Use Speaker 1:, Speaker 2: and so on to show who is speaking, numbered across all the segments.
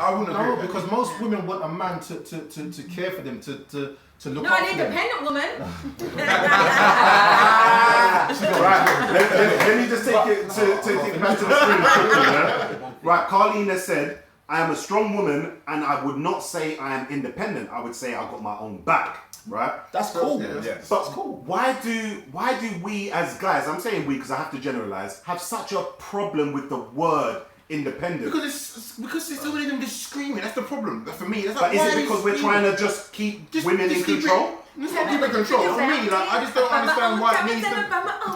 Speaker 1: I wouldn't agree.
Speaker 2: No, because most women want a man to care for them, to look
Speaker 3: Not
Speaker 2: after
Speaker 3: an independent woman.
Speaker 4: Right, let me just take it back to the screen. Right, Carlina said, I am a strong woman and I would not say I am independent. I would say I got my own back. Right?
Speaker 2: That's cool.
Speaker 4: But that's cool. Why do we as guys, I'm saying we because I have to generalize, have such a problem with the word independent?
Speaker 1: Because there's so many of them just screaming. That's the problem. For me, that's
Speaker 4: but is it because we're trying to just keep women in control?
Speaker 1: It's not keeping control. For me, like I just don't understand why it needs to.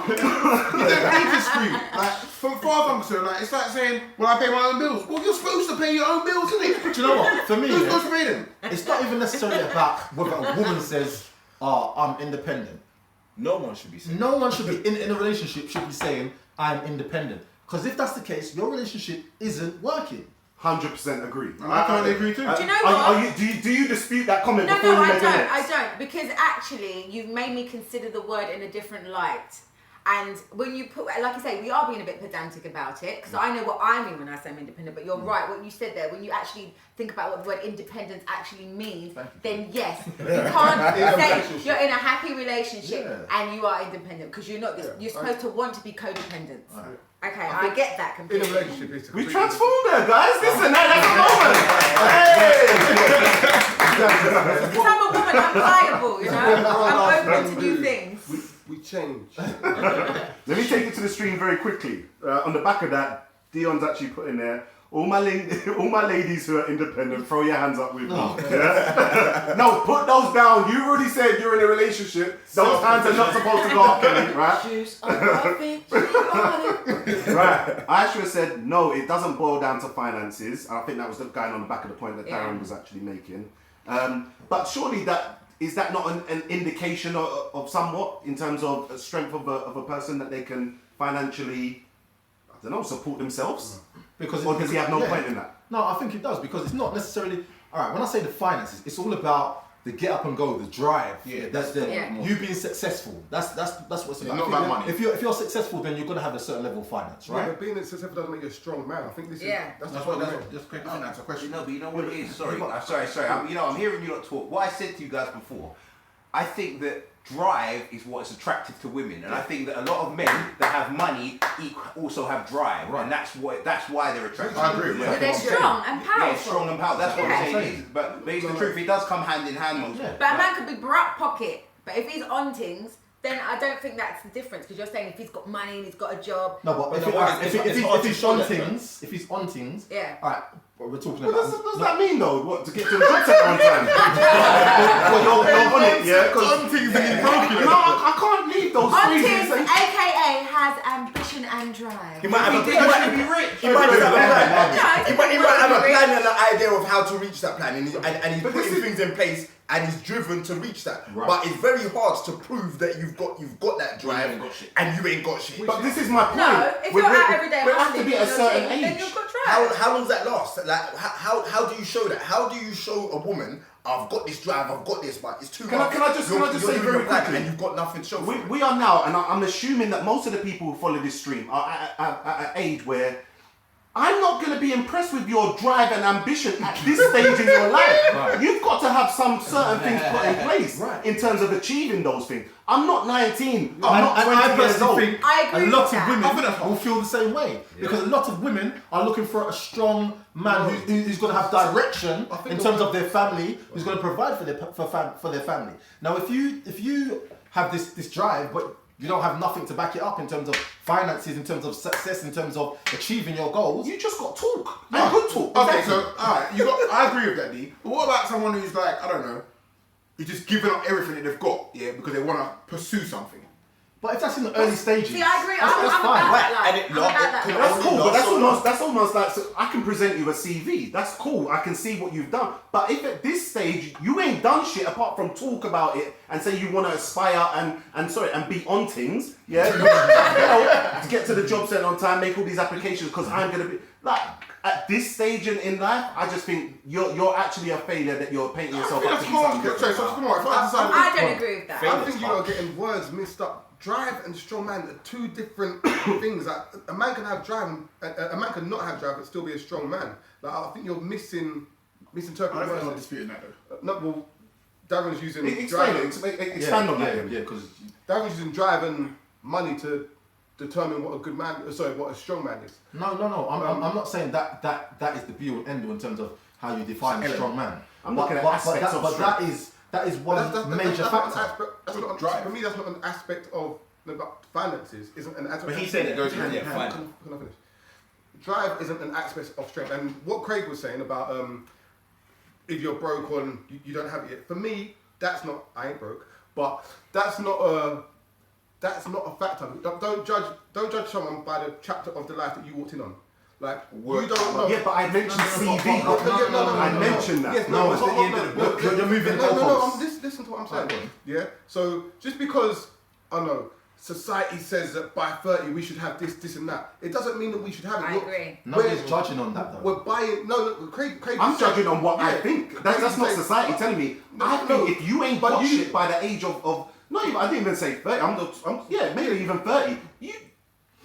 Speaker 1: You don't need to scream. Like from far as I'm concerned, like it's like saying, "Well, I pay my own bills." Well, you're supposed to pay your own bills, isn't it?
Speaker 2: Do you know what? For me,
Speaker 1: who's supposed to pay them?
Speaker 2: It's not even necessarily about whether a woman says, "Oh, I'm independent."
Speaker 5: No one should be saying.
Speaker 2: No one should be in a relationship should be saying, "I'm independent." Because if that's the case, your relationship isn't working.
Speaker 4: 100% agree.
Speaker 1: I can't agree too.
Speaker 3: Do you know what?
Speaker 4: Do you dispute that comment
Speaker 3: No,
Speaker 4: before you make it?
Speaker 3: I don't. Because actually, you've made me consider the word in a different light. And when you put, like you say, we are being a bit pedantic about it, because I know what I mean when I say I'm independent, but you're right, what you said there, when you actually think about what the word independence actually means, then yes, you can't say you're in a happy relationship and you are independent, because you're not, you're supposed to want to be codependent. Okay, I get that completely.
Speaker 1: In a relationship,
Speaker 4: we transformed her, guys. Listen, that's a moment. Hey!
Speaker 3: Because I'm a woman, I'm pliable, you know? I'm open to new things.
Speaker 1: We change.
Speaker 4: Let me take it to the stream very quickly. On the back of that, Dion's actually put in there, all my ladies who are independent, throw your hands up with me. Yeah? No, put those down. You already said you're in a relationship. Those hands are not supposed to go up, Kelly, right? Right. Aisha said, no, it doesn't boil down to finances. I think that was the guy on the back of the point that Darren was actually making. But surely is that not an indication of somewhat in terms of a strength of a person that they can financially, I don't know, support themselves? Or does he have no point in that?
Speaker 2: No, I think it does, because it's not necessarily, alright, when I say the finances, it's all about the get up and go, the drive.
Speaker 1: Yeah,
Speaker 2: that's you being successful. That's what's
Speaker 1: it's
Speaker 2: about.
Speaker 1: Not about money.
Speaker 2: If you're successful, then you're gonna have a certain level of finance, right?
Speaker 1: Yeah, but being successful doesn't make you a strong man. I think this is that's
Speaker 5: what
Speaker 1: just quick. That's a question.
Speaker 5: No, but you know what it is. Sorry. I'm hearing you lot talk. What I said to you guys before, I think that drive is what is attractive to women, and I think that a lot of men that have money also have drive, and that's why they're attractive.
Speaker 1: I agree.
Speaker 3: But they're strong and powerful.
Speaker 5: Yeah, strong and powerful. That's what I'm saying. But it's the truth. It does come hand in hand most.
Speaker 3: But a man could be broke pocket, but if he's on things, then I don't think that's the difference, because you're saying if he's got money and he's got a job.
Speaker 2: No, but if he's on things, alright, what we're talking about.
Speaker 4: What does that mean though? What, to get to the job centre on time? Well, you're on it, yeah?
Speaker 1: On things that he's broken.
Speaker 4: No, I can't leave those
Speaker 3: On
Speaker 4: phrases.
Speaker 3: things, aka has ambition and drive.
Speaker 5: He might have a plan.
Speaker 4: be rich.
Speaker 6: He might have a plan.
Speaker 3: Yeah,
Speaker 6: He might have a plan and an idea of how to reach that plan, and he's putting things in place, and he's driven to reach that.
Speaker 4: Right.
Speaker 6: But it's very hard to prove that you've got that drive and you ain't got shit.
Speaker 4: But this is my point.
Speaker 3: No, if you're out every day
Speaker 4: we have to
Speaker 3: hustling,
Speaker 4: be at a certain
Speaker 3: then
Speaker 4: age.
Speaker 3: you've got drive.
Speaker 6: How long does that last? Like how do you show that? How do you show a woman, I've got this drive, I've got this, but it's too hard.
Speaker 4: Can I just say very quickly,
Speaker 6: and you've got nothing to show for it.
Speaker 4: We are now, and I'm assuming that most of the people who follow this stream are at an age where I'm not going to be impressed with your drive and ambition at this stage in your life. Right. You've got to have some certain things put in place in terms of achieving those things. I'm not 19. I'm not 20 years old.
Speaker 2: Think a lot of women will feel the same way, because a lot of women are looking for a strong man who's going to have direction in terms of their family, who's going to provide for their family. Now, if you have this drive, but you don't have nothing to back it up in terms of finances, in terms of success, in terms of achieving your goals, you just got talk. And good talk.
Speaker 1: Okay, so alright, I agree with that, D. But what about someone who's like, I don't know, who's just giving up everything that they've got, because they want to pursue something?
Speaker 2: But if that's in the early stages,
Speaker 3: see, I agree.
Speaker 2: That's fine.
Speaker 4: That's cool, but that's almost like, so I can present you a CV. That's cool. I can see what you've done. But if at this stage you ain't done shit apart from talk about it and say you want to aspire and be on things, to get to the job centre on time, make all these applications because I'm gonna be like, at this stage in life, I just think you're actually a failure that you're painting yourself up to be something.
Speaker 3: I don't agree with that.
Speaker 6: I think you are getting words mixed up. Drive and strong man are two different things. Like, a man can have drive, and a man can not have drive but still be a strong man. Like, I think you're misinterpreting.
Speaker 1: I don't think I'm disputing that though.
Speaker 6: No, well, Darren's using
Speaker 4: Expand on that.
Speaker 2: Yeah, because
Speaker 6: Darren's using drive and money to determine what a strong man is.
Speaker 2: No. I'm not saying that is the be all and end all in terms of how you define a strong man.
Speaker 4: I'm looking at aspects of strength.
Speaker 2: That is one major factor.
Speaker 6: For me, that's not an aspect of finances. Isn't an aspect.
Speaker 5: But he said it goes hand in hand.
Speaker 6: Can I finish? Drive isn't an aspect of strength, and what Craig was saying about if you're broke or you don't have it yet. For me, that's not. I ain't broke, but that's not a factor. Don't judge someone by the chapter of the life that you walked in on. Like, you don't know.
Speaker 4: Yeah, but I mentioned CV. I mentioned that.
Speaker 6: Yes,
Speaker 2: no, it's the end of the book. You're moving
Speaker 6: listen to what I'm saying. Yeah? So, just because, I don't know, society says that by 30 we should have this and that, it doesn't mean that we should have it.
Speaker 3: I agree.
Speaker 2: Nobody's judging on that though.
Speaker 6: We're buying, Craig
Speaker 4: I'm judging on what I think. That's not society telling me. I think if you ain't got shit by the age of not even, I didn't even say 30, maybe even 30,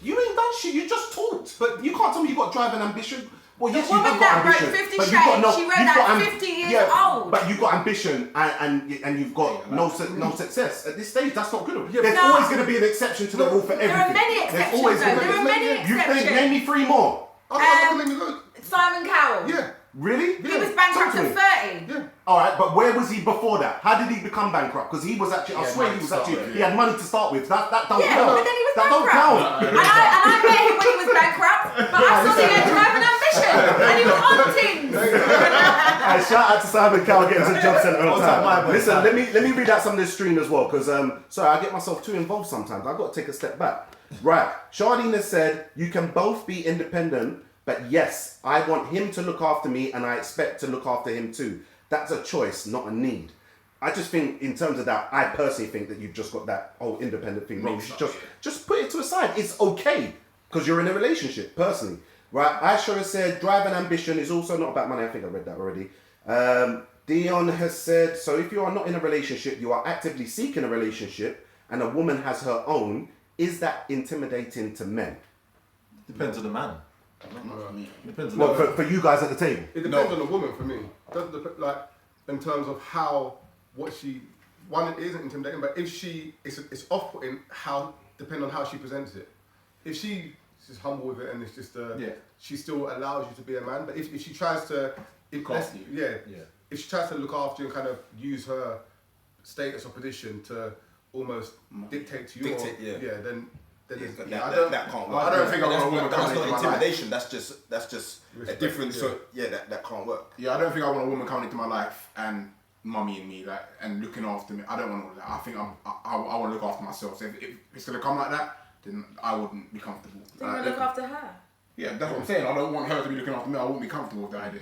Speaker 4: you ain't done shit, you just talked. But you can't tell me you got drive and ambition. Well, yes,
Speaker 3: the woman that wrote 50 Shades, she wrote that 50 years old.
Speaker 4: But you got ambition and you've got no success. At this stage, that's not good. There's always going to be an exception to the rule for everything.
Speaker 3: There are many exceptions.
Speaker 4: There's always
Speaker 3: There are many exceptions.
Speaker 4: Name me 3 more.
Speaker 3: Simon Cowell.
Speaker 6: Yeah.
Speaker 4: Really?
Speaker 3: He was bankrupt at 30.
Speaker 6: Yeah.
Speaker 4: Alright, but where was he before that? How did he become bankrupt? Because he was actually, I swear he was actually, he had money to start with. That don't count.
Speaker 3: Yeah, but then he was
Speaker 4: that
Speaker 3: bankrupt.
Speaker 4: Don't count.
Speaker 3: And I met him when he was bankrupt, but I saw the end drive and ambition. And he was on things.
Speaker 4: Right, shout out to Simon Cowell getting to the job centre on time. Listen, let me read out some of this stream as well, because sorry, I get myself too involved sometimes. I've got to take a step back. Right, Charlene has said, you can both be independent, but yes, I want him to look after me and I expect to look after him too. That's a choice, not a need. I just think in terms of that, I personally think that you've just got that whole independent thing wrong. You should just put it to a side. It's okay because you're in a relationship, personally. Right, Aisha has said, drive and ambition is also not about money. I think I read that already. Dion has said, so if you are not in a relationship, you are actively seeking a relationship and a woman has her own, is that intimidating to men?
Speaker 2: Depends on the man. Depends on
Speaker 4: Well, for you guys at the table.
Speaker 6: It depends on the woman for me. Doesn't depend, like, in terms of it isn't intimidating, but if it's off-putting depending on how she presents it. If she's humble with it and it's just, she still allows you to be a man, but if she tries to, if she tries to look after you and kind of use her status or position to almost dictate to you, then
Speaker 5: that can't work.
Speaker 1: I don't think I want a woman
Speaker 5: That's
Speaker 1: coming
Speaker 5: not
Speaker 1: into my life.
Speaker 5: intimidation. That's just a different. So that can't work.
Speaker 1: Yeah, I don't think I want a woman coming into my life and mummying me and looking after me. I don't want all that. I think I want to look after myself. So if it's gonna come like that, then I wouldn't be comfortable.
Speaker 3: Do you want to look after her?
Speaker 1: Yeah, that's what I'm saying. I don't want her to be looking after me. I wouldn't be comfortable with that idea.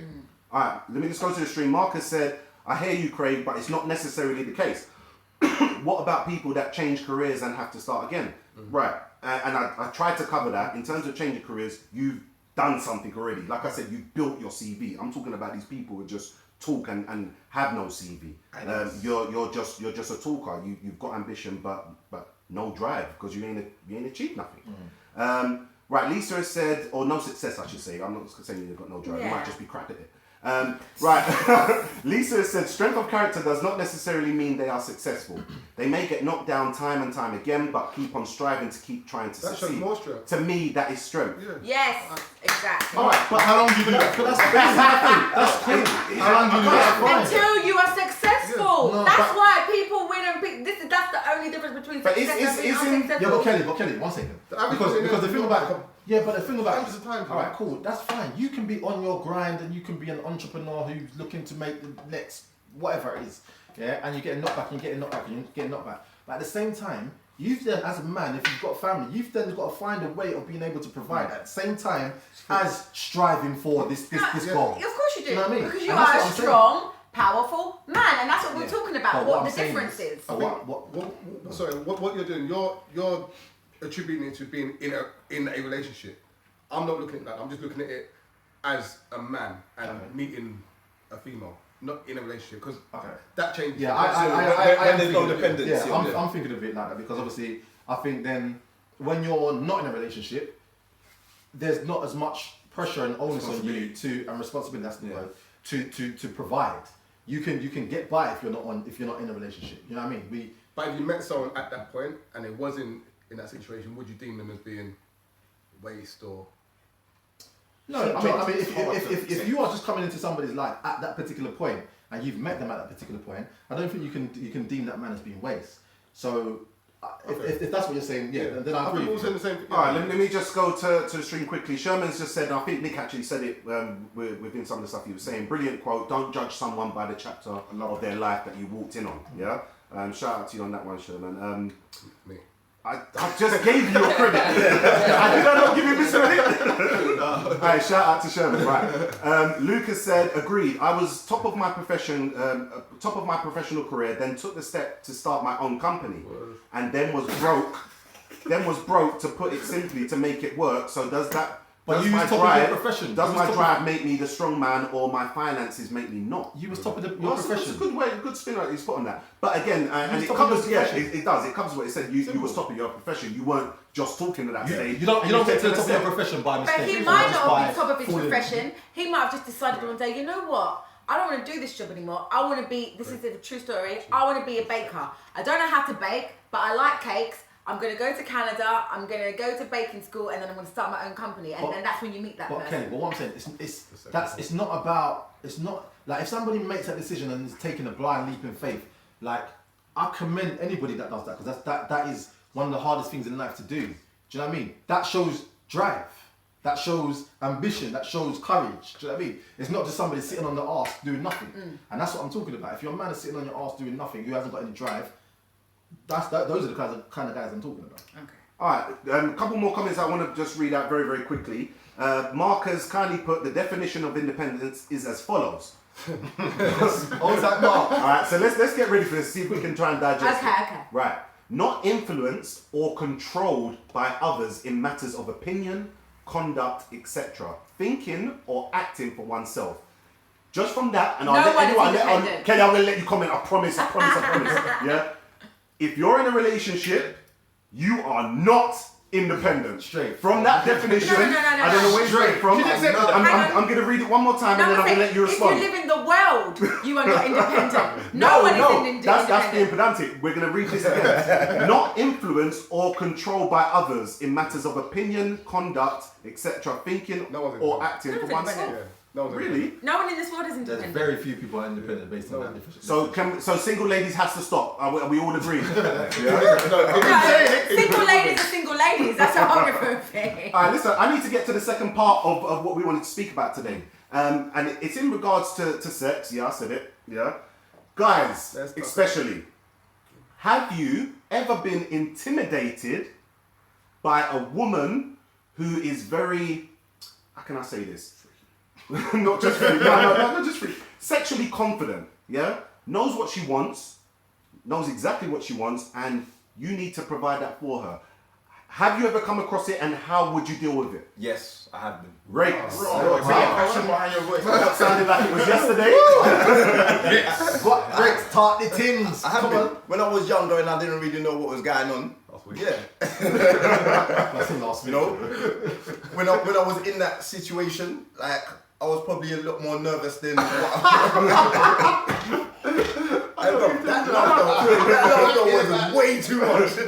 Speaker 4: Alright, let me just go to the stream. Marcus said, I hear you, Craig, but it's not necessarily the case. What about people that change careers and have to start again? Right, and I tried to cover that. In terms of changing careers, you've done something already. Like I said, you built your CV. I'm talking about these people who just talk and have no CV. You're just a talker. You've got ambition, but no drive because you ain't achieved nothing. Right, Lisa has said, or no success, I should say. I'm not saying you've got no drive. You might just be crap at it. Right, Lisa has said, strength of character does not necessarily mean they are successful. They may get knocked down time and time again, but keep on striving to keep trying to succeed.
Speaker 6: That shows more strength.
Speaker 4: To me, that is strength.
Speaker 6: Yeah.
Speaker 3: Yes, exactly.
Speaker 1: Alright, but how long do you do that?
Speaker 2: That's crazy.
Speaker 1: How long do you do that?
Speaker 3: Until you are successful.
Speaker 2: No,
Speaker 3: that's why people win and pick. That's the only difference between
Speaker 4: But
Speaker 3: success and being unsuccessful.
Speaker 2: Yeah, but Kelly, 1 second. Because the thing about
Speaker 6: Hundreds of times,
Speaker 2: alright, cool, that's fine. You can be on your grind and you can be an entrepreneur who's looking to make the next whatever it is, and you're getting knocked back and you're getting knocked back and you're getting knocked back. But at the same time, you've then, as a man, if you've got family, you've then got to find a way of being able to provide at the same time as striving for this goal.
Speaker 3: Of course you do.
Speaker 2: You know what I mean?
Speaker 3: Because you
Speaker 2: And that's
Speaker 3: are
Speaker 2: what
Speaker 3: a
Speaker 2: I'm
Speaker 3: strong, powerful man, and that's what we're talking about.
Speaker 2: But
Speaker 3: What
Speaker 2: I'm
Speaker 3: the
Speaker 2: saying
Speaker 3: difference is.
Speaker 6: What you're doing, you're attributing it to being in a relationship. I'm not looking at that. I'm just looking at it as a man and meeting a female, not in a relationship, because that changes.
Speaker 2: Yeah,
Speaker 7: when there's no dependency.
Speaker 2: Yeah, I'm thinking of it like that because obviously I think then when you're not in a relationship, there's not as much pressure and onus on you and responsibility. That's the word to provide. You can get by if you're not in a relationship. You know what I mean?
Speaker 6: But if you met someone at that point and it wasn't in that situation, would you deem them as being waste or?
Speaker 2: No, I mean, if you are just coming into somebody's life at that particular point and you've met them at that particular point, I don't think you can deem that man as being waste. So, if that's what you're saying, then I agree.
Speaker 6: The same thing.
Speaker 4: All right, let me just go to the stream quickly. Sherman's just said, and I think Nick actually said it within some of the stuff he was saying. Brilliant quote. Don't judge someone by the chapter of their life that you walked in on. Yeah. Shout out to you on that one, Sherman.
Speaker 6: Me.
Speaker 4: I just gave you your credit. I did not give you this credit. Alright, shout out to Sherman. Right. Lucas said, agreed. I was top of my profession, top of my professional career. Then took the step to start my own company, and then was broke. To put it simply, to make it work. So does that?
Speaker 2: But you was top of your profession.
Speaker 4: Does my drive make me the strong man, or my finances make me not?
Speaker 2: You was top of your profession.
Speaker 4: That's a good spin right he's put on that. But again, and it covers, it does. It covers what it said. You was top of your profession. You weren't just talking to that stage.
Speaker 2: You don't get to the top of your profession by mistake.
Speaker 3: But he might not have been top of his profession. He might have just decided one day, you know what? I don't want to do this job anymore. I want to be, this is a true story, I want to be a baker. I don't know how to bake, but I like cakes. I'm going to go to Canada, I'm going to go to baking school, and then I'm going to start my own company. And then that's when you meet that person.
Speaker 2: Kenny, but what I'm saying, it's not like if somebody makes that decision and is taking a blind leap in faith, like I commend anybody that does that, because that is one of the hardest things in life to do. Do you know what I mean? That shows drive, that shows ambition, that shows courage. Do you know what I mean? It's not just somebody sitting on the arse doing nothing. And that's what I'm talking about. If your man is sitting on your arse doing nothing, who hasn't got any drive, those are the kind of guys I'm talking about.
Speaker 3: Okay.
Speaker 4: All right, a couple more comments I want to just read out very, very quickly. Mark has kindly put, the definition of independence is as follows.
Speaker 2: Oh, is that Mark?
Speaker 4: All right, so let's get ready for this, see if we can try and digest it.
Speaker 3: Okay.
Speaker 4: Right. Not influenced or controlled by others in matters of opinion, conduct, etc. Thinking or acting for oneself. Just from that, and Kelly, I'm going to let you comment. I promise. Yeah. If you're in a relationship, you are not independent.
Speaker 2: Straight.
Speaker 4: From that definition, I don't know where it's straight from. I'm going to read it one more time and then I'm going to let you respond.
Speaker 3: If you live in the world, you are not independent. No one is independent.
Speaker 4: That's being pedantic. We're going to read this again. Not influenced or controlled by others in matters of opinion, conduct, etc. Thinking or acting for oneself.
Speaker 6: No,
Speaker 4: really?
Speaker 3: No one in this world is independent.
Speaker 2: There's very few people are independent based on that definition.
Speaker 4: So single ladies has to stop. Are we all agreed?
Speaker 3: Single ladies are single ladies. That's a whole different thing.
Speaker 4: All right, listen. I need to get to the second part of what we wanted to speak about today, and it's in regards to sex. Yeah, I said it. Yeah, guys, especially. Have you ever been intimidated by a woman who is very? How can I say this? Not just free. Not just free. Sexually confident, yeah? Knows what she wants, knows exactly what she wants, and you need to provide that for her. Have you ever come across it, and how would you deal with it?
Speaker 7: Yes, I have been.
Speaker 4: Right.
Speaker 7: That
Speaker 4: sounded like it was yesterday.
Speaker 2: What? Rex, tart the tins.
Speaker 7: I have been. When I was younger and I didn't really know what was going on. Yeah.
Speaker 2: That's last week.
Speaker 7: You know, when I was in that situation, like I was probably a lot more nervous than what that was way too much.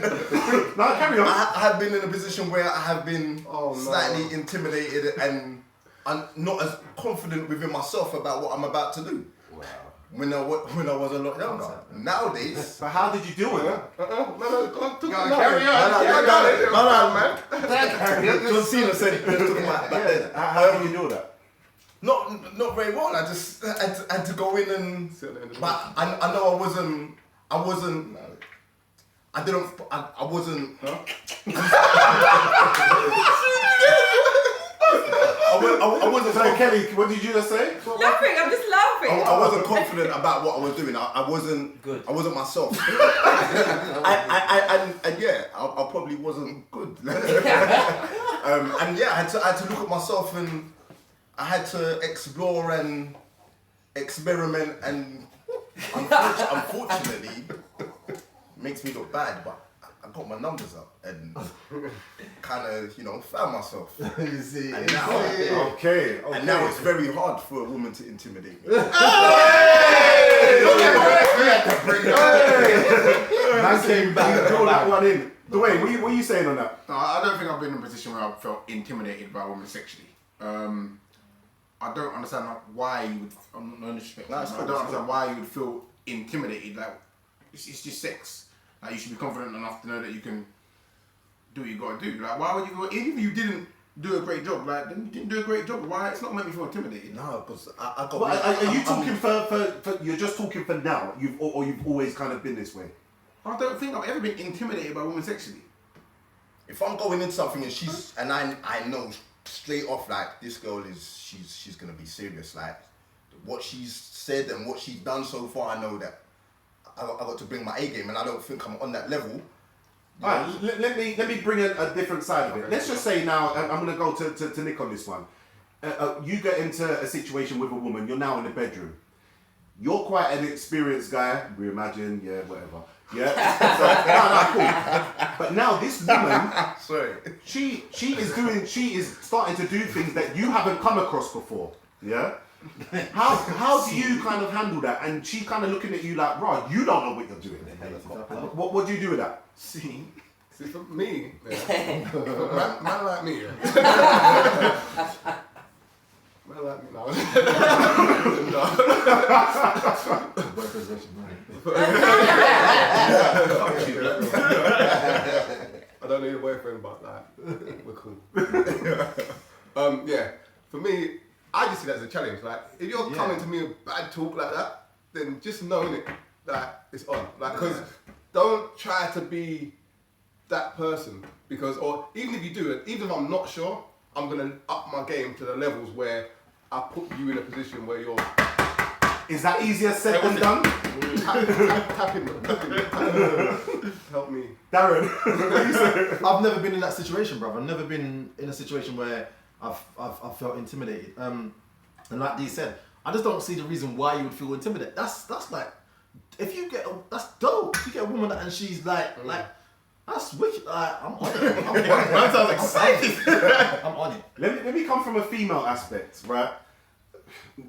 Speaker 4: No, carry on.
Speaker 7: I have been in a position where I have been slightly intimidated and not as confident within myself about what I'm about to do. Wow. When I was a lot younger. Nowadays.
Speaker 4: So how did you deal with it?
Speaker 6: Carry on, man.
Speaker 7: John Cena said
Speaker 4: how did you deal with that?
Speaker 7: Not very well. I just had to go in and. But I know I wasn't. I wasn't. I wasn't.
Speaker 4: So Kelly, what did you just say?
Speaker 3: Laughing. I'm just laughing.
Speaker 7: I wasn't confident about what I was doing. I wasn't good. I wasn't myself. and yeah, I probably wasn't good. And yeah, I had to look at myself and I had to explore and experiment, and unfortunately, makes me look bad, but I got my numbers up and kind of, found myself.
Speaker 2: You see,
Speaker 7: And now,
Speaker 4: Okay.
Speaker 7: and now it's very hard for a woman to intimidate me.
Speaker 4: Man came back, draw that one in. Dwayne, what are you saying on that?
Speaker 1: No, I don't think I've been in a position where I felt intimidated by a woman sexually. I don't understand why you would. No disrespect. I don't understand why you would feel intimidated. Like it's just sex. Like you should be confident enough to know that you can do what you gotta do. Like why would you go? Even if you didn't do a great job, like then you didn't do a great job. Why? It's not make me feel intimidated.
Speaker 7: No, because I got.
Speaker 4: Well, are you talking for? You're just talking for now. You've always kind of been this way.
Speaker 1: I don't think I've ever been intimidated by a woman sexually.
Speaker 7: If I'm going into something and I know straight off, like this girl she's gonna be serious. Like what she's said and what she's done so far, I know that I got to bring my A game, and I don't think I'm on that level.
Speaker 4: Alright, let me bring a different side of it. Let's just say now, I'm gonna go to Nick on this one. You get into a situation with a woman. You're now in the bedroom. You're quite an experienced guy. We imagine, whatever. Yeah. So, cool. But now this woman,
Speaker 7: Sorry.
Speaker 4: she is starting to do things that you haven't come across before. Yeah. How do you kind of handle that? And she kind of looking at you like, right, you don't know what you're doing. What do you do with that?
Speaker 6: See, for me, man like me, man like me now. I don't need a boyfriend, but like, we're cool. For me, I just see that as a challenge. Like, if you're coming to me with bad talk like that, then just knowing it, that it's on. Like, because don't try to be that person, because, or even if you do it, even if I'm not sure, I'm gonna up my game to the levels where I put you in a position where you're.
Speaker 4: Is that easier said than done?
Speaker 6: Tap him. Help me.
Speaker 4: Darren.
Speaker 2: I've never been in that situation, bruv. I've never been in a situation where I've felt intimidated. And like Dee said, I just don't see the reason why you would feel intimidated. That's like, if you get that's dope. If you get a woman and she's like that's wicked. I'm on it. Man sounds excited. I'm on it.
Speaker 4: Let me come from a female aspect, right?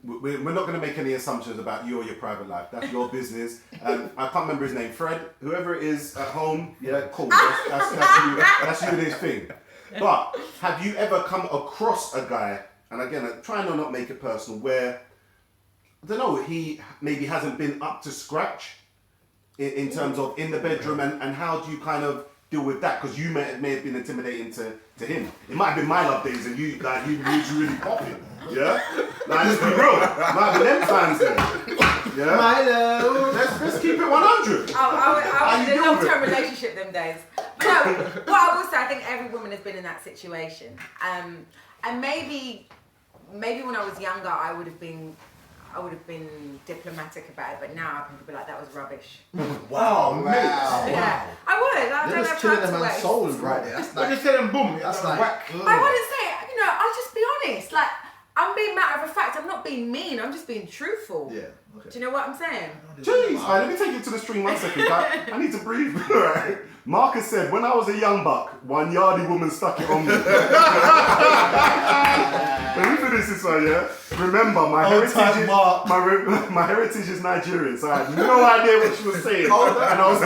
Speaker 4: We're not going to make any assumptions about you or your private life. That's your business. I can't remember his name. Fred, whoever it is at home, yeah, cool. That's you. That's you and his thing. But have you ever come across a guy, and again, trying to not make it personal, where, I don't know, he maybe hasn't been up to scratch in terms of in the bedroom, and how do you kind of deal with that? Because you may have been intimidating to him. It might have been my love days and you really popping. Yeah? Like, let's be real. Might be them times then. Yeah?
Speaker 2: My love.
Speaker 4: Let's keep it 100.
Speaker 3: I was in a long-term relationship them days. But no, what I will say, I think every woman has been in that situation. And maybe when I was younger, I would have been diplomatic about it, but now I can be like, that was rubbish.
Speaker 2: Wow, mate.
Speaker 3: Yeah, I would. I don't have
Speaker 2: killing
Speaker 3: time
Speaker 2: a
Speaker 3: to
Speaker 2: man's
Speaker 3: waste.
Speaker 2: soul right there. That's
Speaker 1: Like, just tell them, boom.
Speaker 2: That's
Speaker 1: like
Speaker 2: like.
Speaker 3: I wouldn't say, I'll just be honest. Like, I'm being matter of fact. I'm not being mean. I'm just being truthful.
Speaker 2: Yeah. Okay.
Speaker 3: Do you know what I'm saying?
Speaker 4: Jeez, man, let me take you to the stream 1 second. I need to breathe. Right. Marcus said, when I was a young buck, one yardie woman stuck it on me. Let me finish this one, yeah? Remember, my heritage is Nigerian, so I had no idea what she was saying. And I was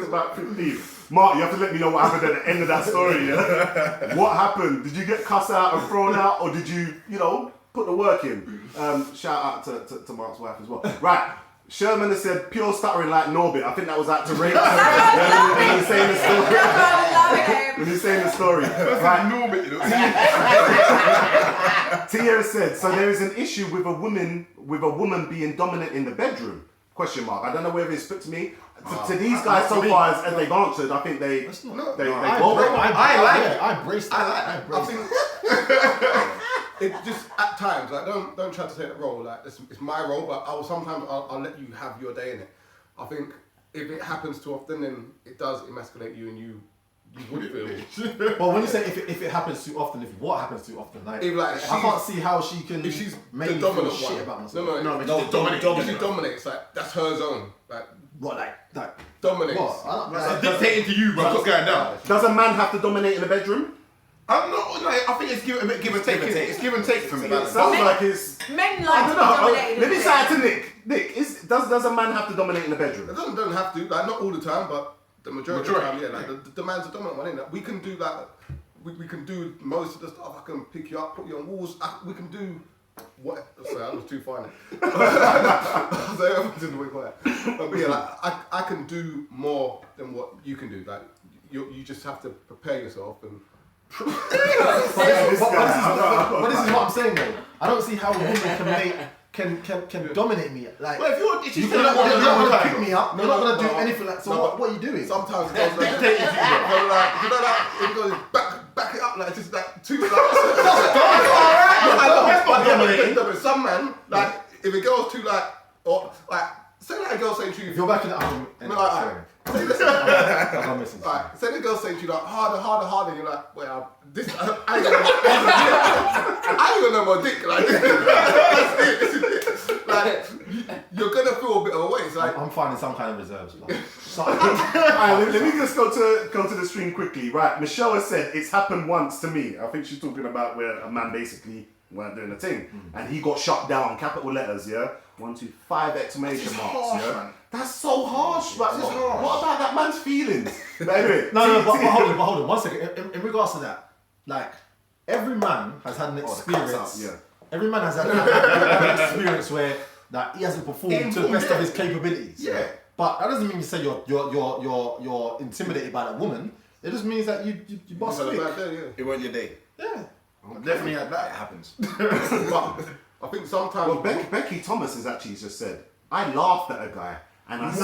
Speaker 4: about 15. Mark, you have to let me know what happened at the end of that story, yeah? What happened? Did you get cussed out and thrown out, or did you, put the work in? Shout out to Mark's wife as well. Right. Sherman has said pure stuttering like Norbit. I think that was out to Ray. When he's saying the story. Right. Tia said, so there is an issue with a woman being dominant in the bedroom? Question mark. I don't know whether it's put to me. To these guys so far as they've answered, I think they
Speaker 2: I embrace that.
Speaker 6: I think it just at times, like, don't try to take that role. Like, it's my role, but I'll let you have your day in it. I think if it happens too often, then it does emasculate you, and you you would feel.
Speaker 2: Well, when you say if it happens too often, if what happens too often, like,
Speaker 6: If, like,
Speaker 2: I can't see how she can
Speaker 6: If she's
Speaker 2: make
Speaker 6: the
Speaker 2: me feel
Speaker 6: dominant
Speaker 2: shit
Speaker 6: one.
Speaker 2: about myself.
Speaker 6: No,
Speaker 1: If she
Speaker 6: dominates, like that's her zone. Like
Speaker 2: What, like
Speaker 6: dominates.
Speaker 2: what?
Speaker 1: It's dictating to you, bro. What's going down?
Speaker 4: Does a man have to dominate in the bedroom?
Speaker 1: I'm not. No, I think it's give and take. It's give and take for me.
Speaker 4: It sounds like it's.
Speaker 3: Men
Speaker 4: I
Speaker 3: like to
Speaker 4: don't
Speaker 3: be
Speaker 4: know.
Speaker 3: dominated.
Speaker 4: Let me
Speaker 3: in
Speaker 4: say it to
Speaker 3: bed.
Speaker 4: Nick. Nick, does a man have to dominate in the bedroom?
Speaker 6: It don't have to. Like not all the time, but the majority of the time, yeah. Like the man's a dominant one, isn't it? We can do that. We can do most of the stuff. I can pick you up, put you on walls. We can do what? Sorry, I was too fine. So everyone's in the way quiet. But yeah, like I can do more than what you can do. Like you just have to prepare yourself and.
Speaker 2: But this is what I'm saying though. I don't see how a woman can dominate me. Like,
Speaker 1: Well, if
Speaker 2: you're not gonna pick me up. You're not gonna do anything like. So what are you doing?
Speaker 6: Sometimes girls like, you know, like it goes back it up like just like too like. But some man like if a girl's too like or like say like a girl saying to you,
Speaker 2: If you're back in the home,
Speaker 6: say the girl saying to you like harder, and you're like, well, this I ain't gonna know my dick like that's it. Like you're gonna feel a bit of a way. It's like
Speaker 2: I'm finding some kind of reserves.
Speaker 4: Alright, let me just go to the stream quickly. Right, Michelle has said it's happened once to me. I think she's talking about where a man basically weren't doing a thing, and he got shut down, capital letters, yeah. 1, 2, 5 exclamation marks,
Speaker 1: harsh,
Speaker 4: yeah.
Speaker 1: man.
Speaker 4: That's so harsh, right? What about that man's feelings? But anyway,
Speaker 2: No, but hold on, 1 second. In regards to that, like every man has had an experience. Every man has had an experience where that he hasn't performed to the best of his capabilities.
Speaker 1: Yeah.
Speaker 2: But that doesn't mean you say you're intimidated by that woman. It just means that you boss quick.
Speaker 7: It wasn't your day.
Speaker 2: Yeah.
Speaker 1: Definitely had
Speaker 7: It
Speaker 1: that.
Speaker 7: happens.
Speaker 6: but I think sometimes
Speaker 4: well, Becky Thomas has actually just said, I laughed at a guy and I said,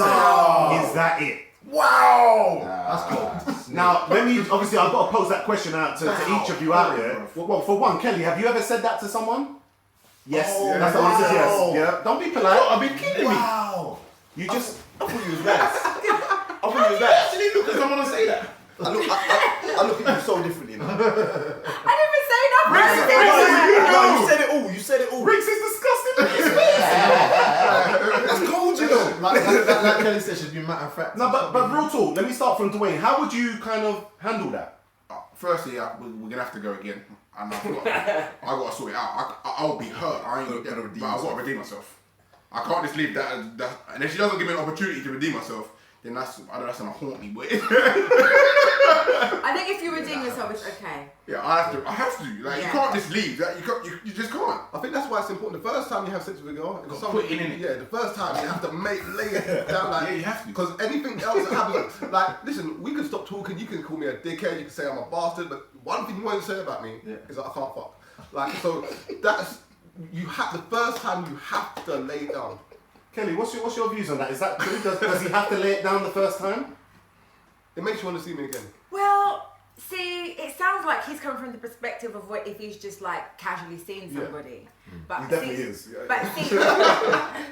Speaker 4: is that it?
Speaker 1: Wow.
Speaker 2: That's cool.
Speaker 4: Now, let me, obviously I've got to pose that question out to each of you out there. Well, for one, Kelly, have you ever said that to someone? Yes, that's the answer, yes. Yeah. Don't be polite.
Speaker 1: I've been kidding me.
Speaker 7: Wow.
Speaker 4: You just...
Speaker 7: I thought you was nice. I thought you was nice.
Speaker 1: Actually, look at someone and say that.
Speaker 7: I look at you so differently now.
Speaker 3: I didn't say nothing.
Speaker 7: No, you said it all. You said it all.
Speaker 4: Riggs is disgusting.
Speaker 7: That's cold, you know.
Speaker 2: Like Kelly said, she's been matter of fact.
Speaker 4: No, but real talk, let me start from Dwayne. How would you kind of handle that?
Speaker 1: Firstly, we're gonna have to go again, and I gotta sort it out. I'll be hurt. I ain't gonna redeem, but I gotta redeem myself. I can't just leave that. And if she doesn't give me an opportunity to redeem myself, then that's gonna haunt me. But
Speaker 3: I think if you redeem yourself, it's okay.
Speaker 1: yeah, I have to. Like you can't just leave. Like, you just can't.
Speaker 6: I think that's why it's important. The first time you have sex with a girl,
Speaker 1: Put it in it.
Speaker 6: Yeah, the first time you have to lay it down like.
Speaker 1: Yeah, you have to.
Speaker 6: Because anything else that happens, like, listen, we can stop talking. You can call me a dickhead. You can say I'm a bastard. But one thing you won't say about me is that I can't fuck. Like, so that's the first time you have to lay it down.
Speaker 4: Kelly, what's your views on that? Is that true? Does he have to lay it down the first time?
Speaker 6: It makes you want to see me again.
Speaker 3: Well, see, it sounds like he's coming from the perspective of what if he's just like casually seeing somebody. But
Speaker 4: He definitely is.
Speaker 3: But see,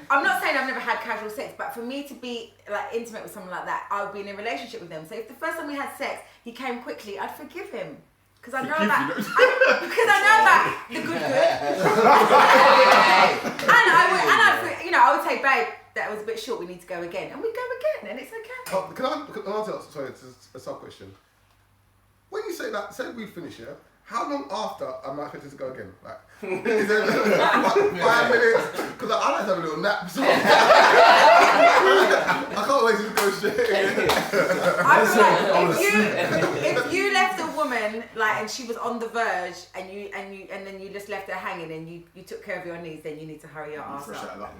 Speaker 3: I'm not saying I've never had casual sex, but for me to be like intimate with someone like that, I would be in a relationship with them. So if the first time we had sex, he came quickly, I'd forgive him. Because I know about the good. And I would say, babe, that was a bit short. We need to go again, and we go again, and it's okay.
Speaker 6: Can I answer? Sorry, it's a sub question. When you say that, say we finish, yeah. How long after am I expected to go again? Like, is it like 5 minutes? Because I like to have a little nap. So I can't wait to go straight.
Speaker 3: I feel like if you left a woman like and she was on the verge and then you just left her hanging and you took care of your needs, then you need to hurry your ass up.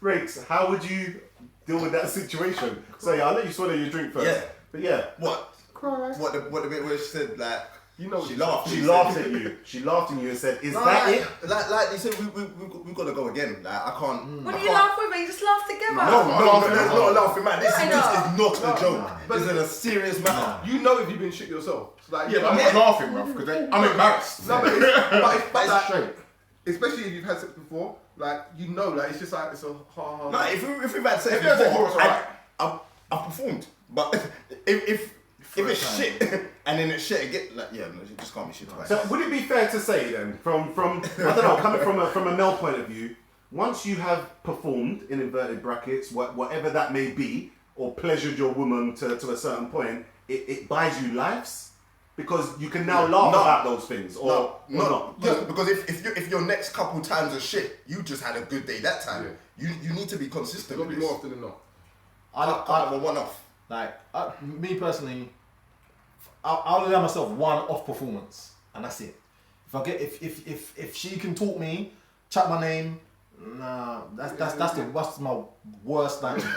Speaker 4: Riggs, how would you deal with that situation? So yeah, I'll let you swallow your drink first.
Speaker 7: Yeah.
Speaker 4: But yeah.
Speaker 7: What?
Speaker 6: Cry.
Speaker 7: What the bit where she said like,
Speaker 6: you know,
Speaker 7: she laughed.
Speaker 4: She laughed at you. She laughed at you and said, "Is that it?"
Speaker 7: Like they said, we gotta go again. Like I can't.
Speaker 3: What do you laugh with? You just laugh together.
Speaker 7: No, there's not a laughing man. This is not a joke.
Speaker 6: But
Speaker 7: This is a serious matter.
Speaker 6: you know if you've been shit yourself. It's like,
Speaker 1: Yeah, but I'm not laughing, bruv, because I'm embarrassed.
Speaker 6: No, but
Speaker 2: But it's straight.
Speaker 6: especially if you've had sex before, like you know, like it's just like it's a hard.
Speaker 7: No, if we've had sex
Speaker 6: If you've had sex
Speaker 7: before,
Speaker 6: before, it's
Speaker 7: I've performed. But if it's shit and then it's shit again, like it just can't be shit twice.
Speaker 4: So would it be fair to say then, from I don't know, coming from a male point of view, once you have performed in inverted brackets, whatever that may be, or pleasured your woman to a certain point, it buys you lives? Because you can now laugh about those things, or not.
Speaker 7: Yeah, because if your next couple times are shit, you just had a good day that time. Yeah. You need to be consistent.
Speaker 6: It'll be more often than not.
Speaker 7: I have a one-off.
Speaker 2: Like me personally, I'll allow myself one off performance, and that's it. If she can talk me, chat my name, nah, that's my worst nightmare.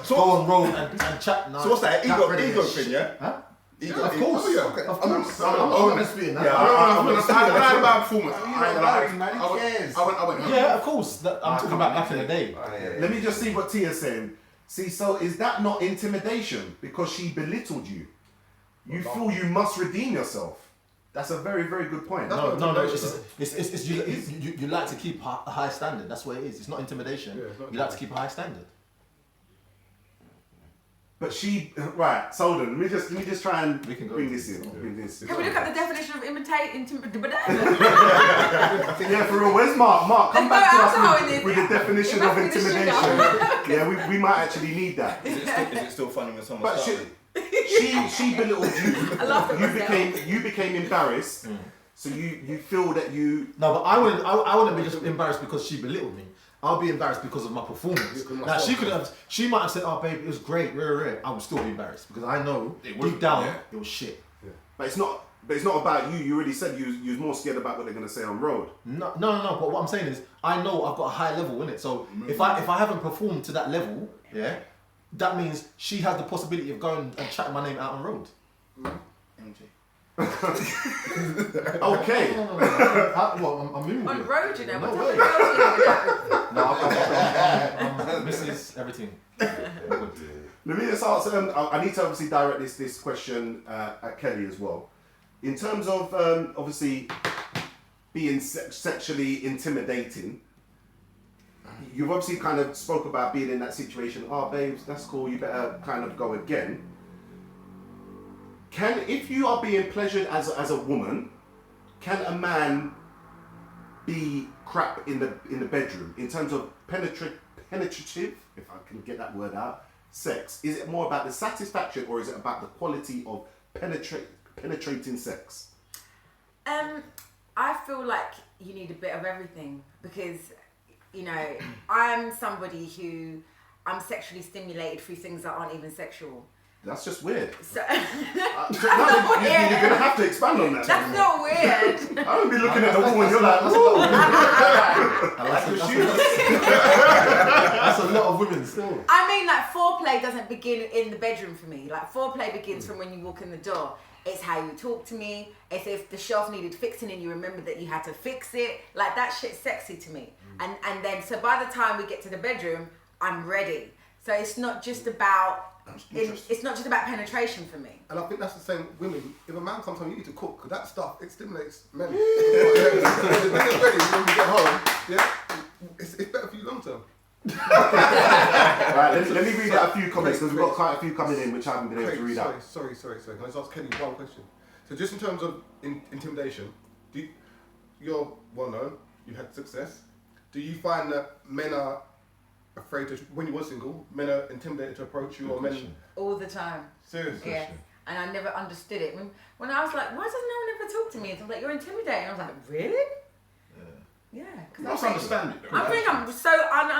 Speaker 2: Go on road and chat. Nah,
Speaker 7: So what's that? Ego thing, yeah?
Speaker 2: Huh?
Speaker 7: Ego,
Speaker 2: Of course.
Speaker 7: Oh, yeah, okay.
Speaker 2: Of course. I'm not disputing that.
Speaker 1: I had a bad performance.
Speaker 5: Who cares?
Speaker 1: I went home.
Speaker 2: Yeah, of course. I'm talking about back in the day.
Speaker 4: Let me just see what Tia's saying. See, so is that not intimidation because she belittled you? You feel you must redeem yourself. That's a very, very good point.
Speaker 2: No. It's you like to keep a high standard. That's what it is. It's not intimidation. You like to keep a high standard.
Speaker 4: But she, right, Solden, let me just try and bring this in.
Speaker 3: Can we look at the definition of intimidation?
Speaker 4: Yeah, for real. Where's Mark? Mark, come back to us with the definition of
Speaker 3: It must be the
Speaker 4: intimidation. Yeah, we might actually need that.
Speaker 7: Is it still funny when someone
Speaker 4: But
Speaker 7: starts?
Speaker 4: she belittled you.
Speaker 3: I laughed at myself.
Speaker 4: You became embarrassed. So you feel that you.
Speaker 2: No, but I wouldn't be just embarrassed because she belittled me. I'll be embarrassed because of my performance. Now she might have said, "Oh, babe, it was great." I would still be embarrassed because I know deep down it was shit.
Speaker 4: Yeah. But it's not about you. You already said you was more scared about what they're gonna say on road.
Speaker 2: No. But what I'm saying is, I know I've got a high level in it. So if I haven't performed to that level, yeah, that means she has the possibility of going and chatting my name out on road.
Speaker 7: MJ.
Speaker 4: Okay.
Speaker 2: I'm moving
Speaker 3: On
Speaker 2: with
Speaker 3: road, you know.
Speaker 2: No
Speaker 3: What
Speaker 2: way.
Speaker 3: type of road you
Speaker 2: No, I'm Mrs. Everything.
Speaker 4: Let me just ask. I need to obviously direct this question at Kelly as well. In terms of obviously being sexually intimidating, you've obviously kind of spoke about being in that situation. Oh, babes, that's cool. You better kind of go again. If you are being pleasured as a woman, can a man be crap in the bedroom in terms of penetrative, if I can get that word out, sex? Is it more about the satisfaction or is it about the quality of penetrating sex?
Speaker 3: I feel like you need a bit of everything because, you know, I'm somebody who I'm sexually stimulated through things that aren't even sexual.
Speaker 4: That's just weird.
Speaker 3: So,
Speaker 4: You're going to have to expand on that.
Speaker 3: That's not weird.
Speaker 4: I would be looking at the wall and you're like, whoa.
Speaker 2: That's a lot of women still.
Speaker 3: I mean, like, foreplay doesn't begin in the bedroom for me. Like, foreplay begins from when you walk in the door. It's how you talk to me. It's if the shelf needed fixing and you remember that you had to fix it. Like, that shit's sexy to me. And then, so by the time we get to the bedroom, I'm ready. So it's not just about... It's not just about penetration for me.
Speaker 6: And I think that's the same women. If a man comes home, you need to cook, because that stuff, it stimulates men. When you're ready, when you get home, yeah, it's better for you long term.
Speaker 4: Right, let me read out a few comments, because we've got quite a few coming in which I haven't been able to read out.
Speaker 6: Sorry. Can I just ask Kenny one question? So just in terms of intimidation, you're well known, you had success. Do you find that men are afraid to, when you were single, men are intimidated to approach you, or men?
Speaker 3: All the time.
Speaker 6: Seriously?
Speaker 3: Yes. And I never understood it. When I was like, why does no one ever talk to me? I was like, you're intimidating. I was like, really? Yeah.
Speaker 1: You must understand it though.
Speaker 3: I think I'm so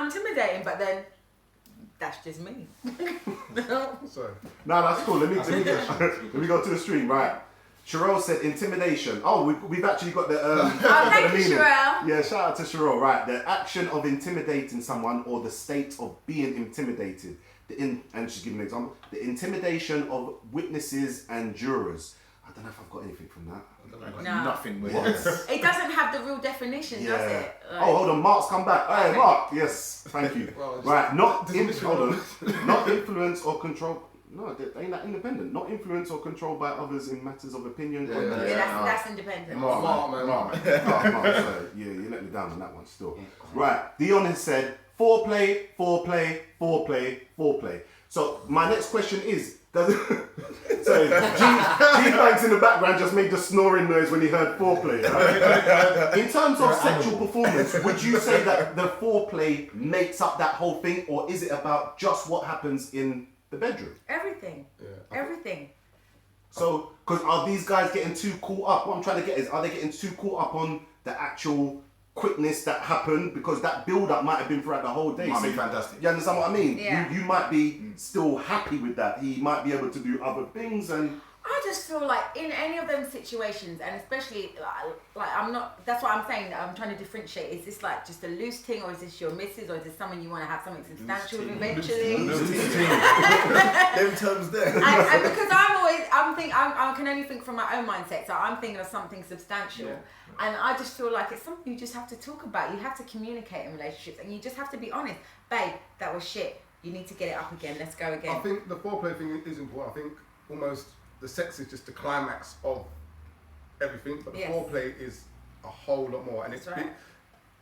Speaker 3: intimidating, but then that's just me.
Speaker 6: Sorry.
Speaker 4: No, that's cool. Let me go to the stream. Right. Cheryl said intimidation. Oh, we've actually got the
Speaker 3: thank
Speaker 4: the
Speaker 3: you,
Speaker 4: meaning.
Speaker 3: Cheryl.
Speaker 4: Yeah, shout out to Cheryl. Right, the action of intimidating someone or the state of being intimidated. And she's giving an example. The intimidation of witnesses and jurors. I don't know if I've got anything from that.
Speaker 3: No.
Speaker 1: Nothing with
Speaker 3: It doesn't have the real definition, does it? Like,
Speaker 4: Oh, hold on. Mark's come back. Hey, Mark. Yes, thank you.
Speaker 6: Well,
Speaker 4: Right, not influence or control. No, they ain't that independent. Not influenced or controlled by others in matters of opinion.
Speaker 3: That's independent.
Speaker 1: Mark,
Speaker 4: Sorry. Yeah, you let me down on that one still. Right, Dion has said foreplay, foreplay, foreplay, foreplay. So my next question is, sorry, G-Banks in the background just made the snoring noise when he heard foreplay. Right? In terms of sexual performance, would you say that the foreplay makes up that whole thing, or is it about just what happens in the bedroom?
Speaker 3: Everything. Everything.
Speaker 4: So, because are these guys getting too caught up? What I'm trying to get is, are they getting too caught up on the actual quickness that happened? Because that build-up might have been throughout the whole day.
Speaker 1: Might be fantastic.
Speaker 4: You understand what I mean?
Speaker 3: Yeah.
Speaker 4: You might be still happy with that. He might be able to do other things and...
Speaker 3: I just feel like in any of them situations, and especially like I'm not. That's why I'm saying that I'm trying to differentiate. Is this like just a loose thing, or is this your missus, or is this someone you want to have something substantial with eventually?
Speaker 7: Them terms there.
Speaker 3: And because I can only think from my own mindset. So I'm thinking of something substantial, and I just feel like it's something you just have to talk about. You have to communicate in relationships, and you just have to be honest. Babe, that was shit. You need to get it up again. Let's go again.
Speaker 6: I think the foreplay thing is important. I think almost the sex is just the climax of everything, but the foreplay is a whole lot more. And it's
Speaker 3: right.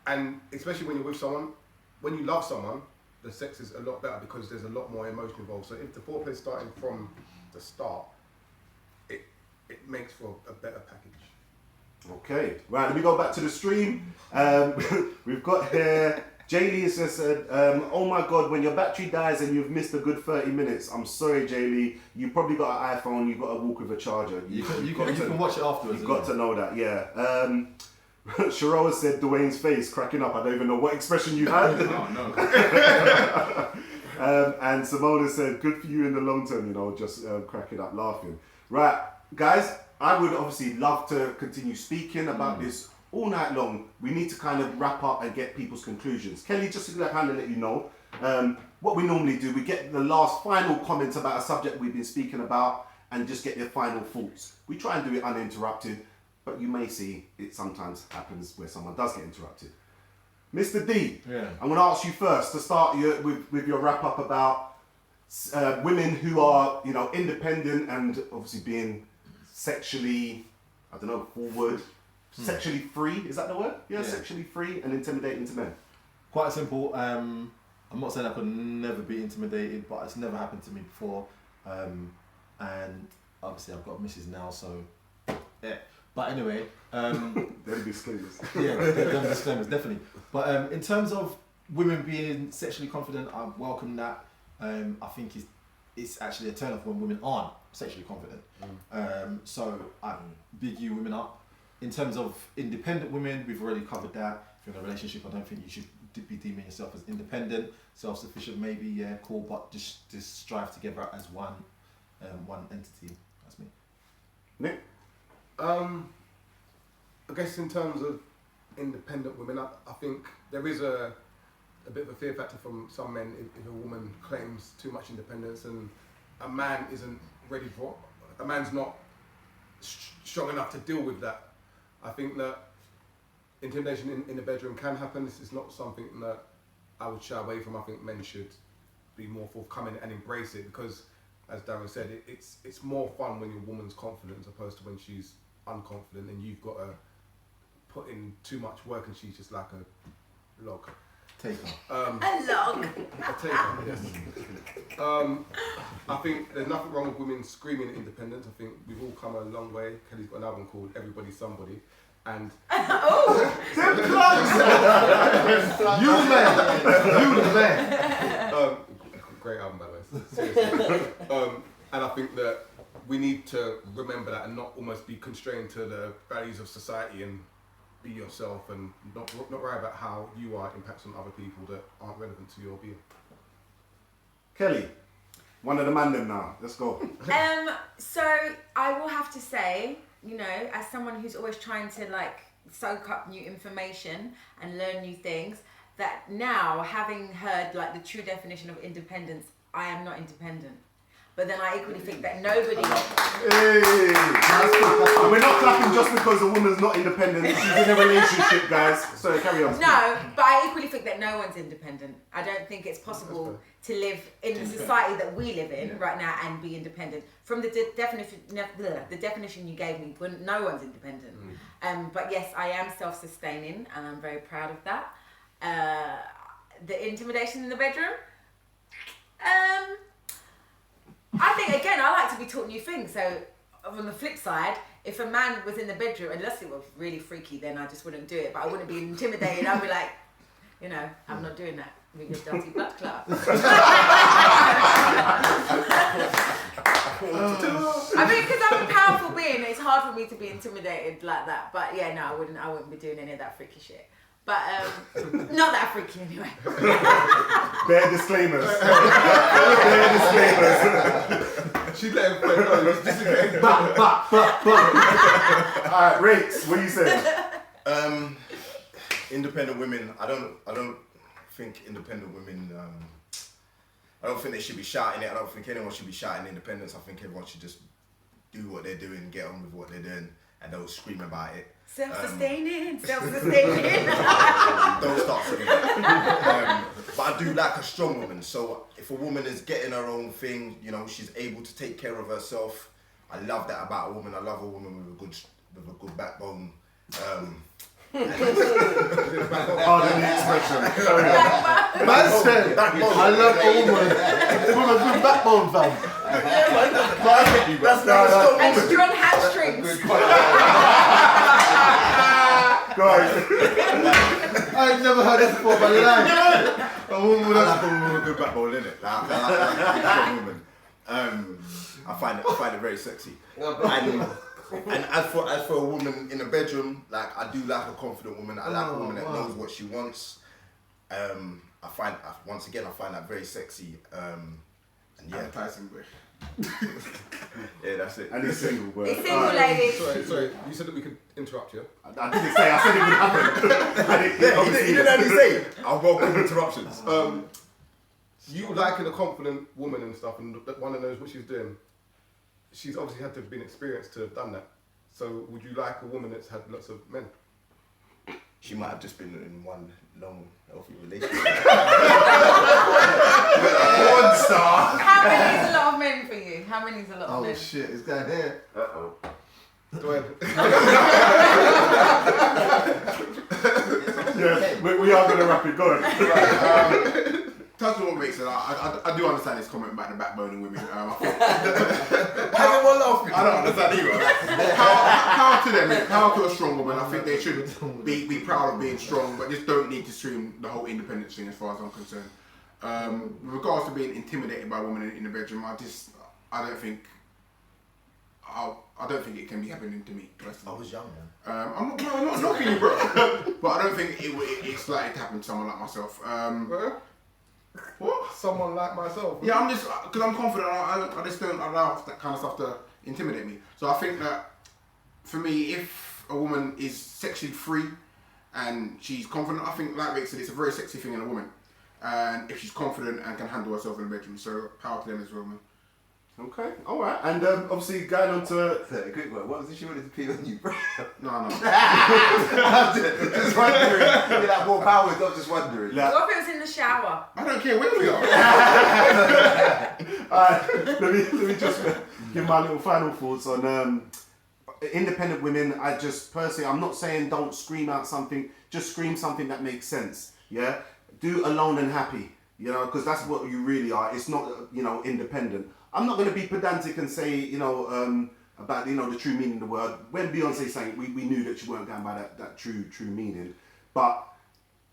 Speaker 6: And especially when you're with someone, when you love someone, the sex is a lot better because there's a lot more emotion involved. So if the foreplay is starting from the start, it makes for a better package.
Speaker 4: Okay, right, let me go back to the stream. We've got here, Jaylee has said, oh my God, when your battery dies and you've missed a good 30 minutes, I'm sorry, Jaylee, you probably got an iPhone, you've got to walk with a charger.
Speaker 2: You can watch it afterwards.
Speaker 4: You've got to know that, yeah. Sharoa said Dwayne's face, cracking up. I don't even know what expression you had.
Speaker 1: Oh, no.
Speaker 4: And Simona said, good for you in the long term, just cracking up, laughing. Right, guys, I would obviously love to continue speaking about this all night long. We need to kind of wrap up and get people's conclusions. Kelly, just to kind of let you know, what we normally do, we get the last final comments about a subject we've been speaking about and just get your final thoughts. We try and do it uninterrupted, but you may see it sometimes happens where someone does get interrupted. Mr. D, I'm going to ask you first to start with your wrap up about women who are, independent and obviously being sexually, forward, sexually free. Is that the word? Yeah, sexually free and intimidating to men.
Speaker 2: Quite simple. I'm not saying I could never be intimidated, but it's never happened to me before. And obviously I've got a missus now, so yeah. But anyway,
Speaker 4: them disclaimers.
Speaker 2: Yeah, them disclaimers, definitely. But in terms of women being sexually confident, I welcome that. I think it's actually a turn off when women aren't sexually confident. So big you women up. In terms of independent women, we've already covered that. If you're in a relationship, I don't think you should be deeming yourself as independent, self-sufficient maybe, yeah, cool, but just strive together as one entity. That's me.
Speaker 6: Nick? I guess in terms of independent women, I think there is a bit of a fear factor from some men if a woman claims too much independence and a man isn't ready for it. A man's not strong enough to deal with that. I think that intimidation in the bedroom can happen. This is not something that I would shy away from. I think men should be more forthcoming and embrace it because, as Darren said, it's more fun when your woman's confident as opposed to when she's unconfident and you've got to put in too much work and she's just like a log.
Speaker 2: Taker.
Speaker 3: A log.
Speaker 6: A taker, yes. I think there's nothing wrong with women screaming independence. I think we've all come a long way. Kelly's got an album called Everybody's Somebody. And
Speaker 2: You the man.
Speaker 6: Great album, by the way. Seriously. And I think that we need to remember that and not almost be constrained to the values of society and be yourself and not worry about how you are impacts on other people that aren't relevant to your being.
Speaker 4: Kelly, one of the man them now. Let's go.
Speaker 3: So I will have to say, as someone who's always trying to soak up new information and learn new things, that now having heard the true definition of independence, I am not independent. But then I equally think that nobody...
Speaker 4: Hey! And we're not clapping just because a woman's not independent. She's in a relationship, guys. Sorry, carry on.
Speaker 3: No, but I equally think that no one's independent. I don't think it's possible to live in the society that we live in right now and be independent. From the definition you gave me, when no one's independent. But yes, I am self-sustaining and I'm very proud of that. The intimidation in the bedroom. I think again, I like to be taught new things. So on the flip side, if a man was in the bedroom, unless it was really freaky, then I just wouldn't do it. But I wouldn't be intimidated. I'd be like, you know, I'm not doing that with your dirty blood clot. I mean, because I'm a powerful being, it's hard for me to be intimidated like that. But yeah, no, I wouldn't be doing any of that freaky shit. But not that freaky anyway.
Speaker 4: Bare disclaimers. Bare disclaimers.
Speaker 6: She let him play. No, it's just
Speaker 4: Alright, Rakes, what do you say?
Speaker 7: Independent women. I don't think independent women. I don't think they should be shouting it. I don't think anyone should be shouting independence. I think everyone should just do what they're doing, get on with what they're doing, and don't scream about it.
Speaker 3: Self-sustaining.
Speaker 7: Don't start singing. But I do like a strong woman. So if a woman is getting her own thing, you know, she's able to take care of herself. I love that about a woman. I love a woman with a good backbone.
Speaker 4: Pardon the expression.
Speaker 2: Man said, I love a woman with a good backbone, fam.
Speaker 7: That's not a strong
Speaker 3: And
Speaker 7: woman.
Speaker 3: strong hamstrings.
Speaker 4: Guys,
Speaker 2: I've never heard this before in my life.
Speaker 7: I like a woman with a good backbone, innit? Like, I like a strong woman. I find it very sexy. And as for a woman in the bedroom, like I do like a confident woman. I like a woman that knows what she wants. I find that very sexy. And yeah,
Speaker 1: Tyson boy.
Speaker 7: yeah, that's it.
Speaker 4: and he's single, bro.
Speaker 3: It's single, ladies.
Speaker 6: Sorry. You said that we could interrupt you.
Speaker 4: I didn't say, I said it would happen.
Speaker 7: He didn't actually say. I welcome interruptions.
Speaker 6: You liking a confident woman and stuff, and that one that knows what she's doing. She's obviously had to have been experienced to have done that. So would you like a woman that's had lots of men?
Speaker 7: She might have just been in one long, healthy relationship.
Speaker 4: Porn star.
Speaker 3: How many is a lot of men for you? How many is a lot of men?
Speaker 2: Oh shit, it's going here.
Speaker 6: Go ahead.
Speaker 4: Yeah, we are going to wrap it. Go on.
Speaker 1: Touching on what Rick said, I do understand his comment about the backbone in women. I think
Speaker 7: Everyone laughing.
Speaker 1: I don't understand either. Power to them, power to a strong woman. I think they should be proud of being strong, but just don't need to stream the whole independence thing as far as I'm concerned. With regards to being intimidated by women in the bedroom, I don't think it can be happening to me personally.
Speaker 7: I was young, man.
Speaker 1: I'm not knocking you, bro, but I don't think it's likely to happen to someone like myself.
Speaker 6: What? Someone like myself?
Speaker 1: Yeah, I'm just because I'm confident. I just don't allow that kind of stuff to intimidate me. So I think that for me, if a woman is sexually free and she's confident, I think, like Rick said, it's a very sexy thing in a woman. And if she's confident and can handle herself in the bedroom, so power to them as well, man.
Speaker 4: Okay, alright. And obviously going on to...
Speaker 5: Quick one. What was it she wanted to pee on you, bro?
Speaker 1: No.
Speaker 5: Just wondering. You have more power, I'm just wondering.
Speaker 3: What if it was in the shower?
Speaker 1: I don't care where we are.
Speaker 4: Alright, let me just give my little final thoughts on independent women. I just personally, I'm not saying don't scream out something, just scream something that makes sense. Yeah? Do alone and happy, you know, because that's what you really are. It's not, independent. I'm not going to be pedantic and say, about, the true meaning of the word. When Beyonce sang it, we knew that she weren't going by that true meaning. But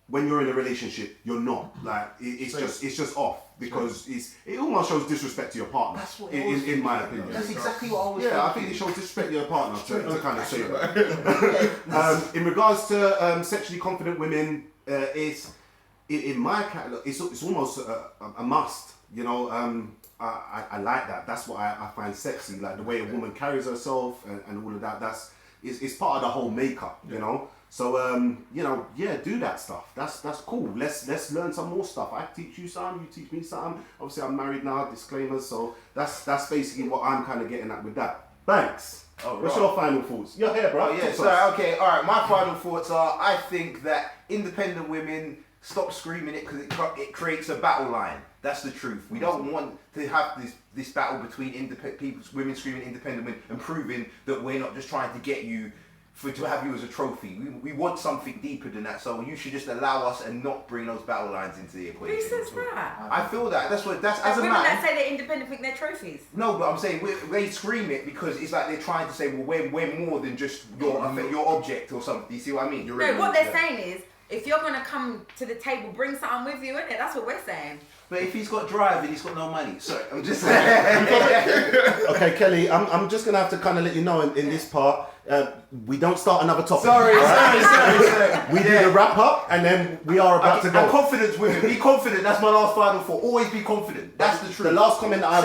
Speaker 4: when you're in a relationship, you're not. Like, it's just off because it almost shows disrespect to your partner.
Speaker 5: That's what
Speaker 4: in my opinion.
Speaker 5: That's exactly what I was
Speaker 4: thinking. I think it shows disrespect to your partner to kind of say that. In regards to sexually confident women, in my catalogue, it's almost a must. I like that. That's what I find sexy. Like the way a woman carries herself and all of that. It's part of the whole makeup. You know. So do that stuff. That's cool. Let's learn some more stuff. I teach you something. You teach me something. Obviously, I'm married now. Disclaimers. So that's basically what I'm kind of getting at with that. Thanks. What's your final thoughts? You're here, bro.
Speaker 5: Oh, yeah. Sorry. Okay. All right. My final thoughts are: I think that independent women stop screaming it because it creates a battle line. That's the truth. We don't want to have this battle between women screaming independent women and proving that we're not just trying to get you to have you as a trophy. We want something deeper than that. So you should just allow us and not bring those battle lines into the equation.
Speaker 3: Who says that?
Speaker 5: I feel that's as a
Speaker 3: women
Speaker 5: man.
Speaker 3: that say they're independent think they're trophies.
Speaker 5: No, but I'm saying they scream it because it's like they're trying to say, well, we're more than just your object or something. Do you see what I mean?
Speaker 3: No, what they're saying is, if you're gonna come to the table, bring something with you, innit? That's what we're saying.
Speaker 5: But if he's got drive and he's got no money, sorry, I'm just saying.
Speaker 4: Okay, Kelly, I'm just gonna have to kind of let you know in this part, we don't start another topic.
Speaker 5: Sorry.
Speaker 4: We do the wrap up and then we are about to go.
Speaker 5: And confidence, women, be confident. That's my last final thought. Always be confident. That's the truth.
Speaker 4: The last comment I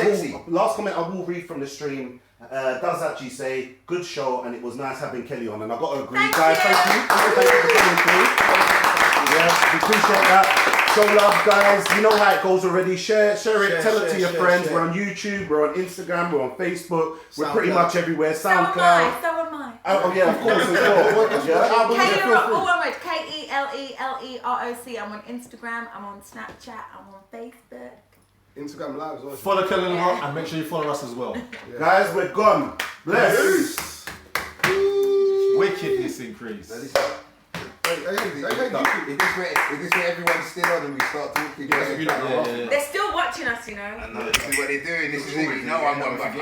Speaker 4: will read from the stream does actually say, good show and it was nice having Kelly on, and I've got to agree. Guys, thank you for coming through. Yeah, we appreciate that. Show love, guys. You know how it goes already. Share it. Tell it to your friends. We're on YouTube. We're on Instagram. We're on Facebook. We're pretty much everywhere. SoundCloud.
Speaker 3: So am I.
Speaker 4: Oh yeah, of course as well.
Speaker 3: K-E-L-E-L-E-R-O-C. I'm on Instagram. I'm on Snapchat. I'm on Facebook.
Speaker 6: Instagram Live as well.
Speaker 2: Follow Kelly and make sure you follow us as well.
Speaker 4: Yeah. Guys, we're gone. Bless.
Speaker 2: Wickedness increase.
Speaker 5: Is this where everyone's still on and we start talking?
Speaker 3: They're still watching us, you know.
Speaker 5: I know, this is what they're doing. This is it. You know I'm on.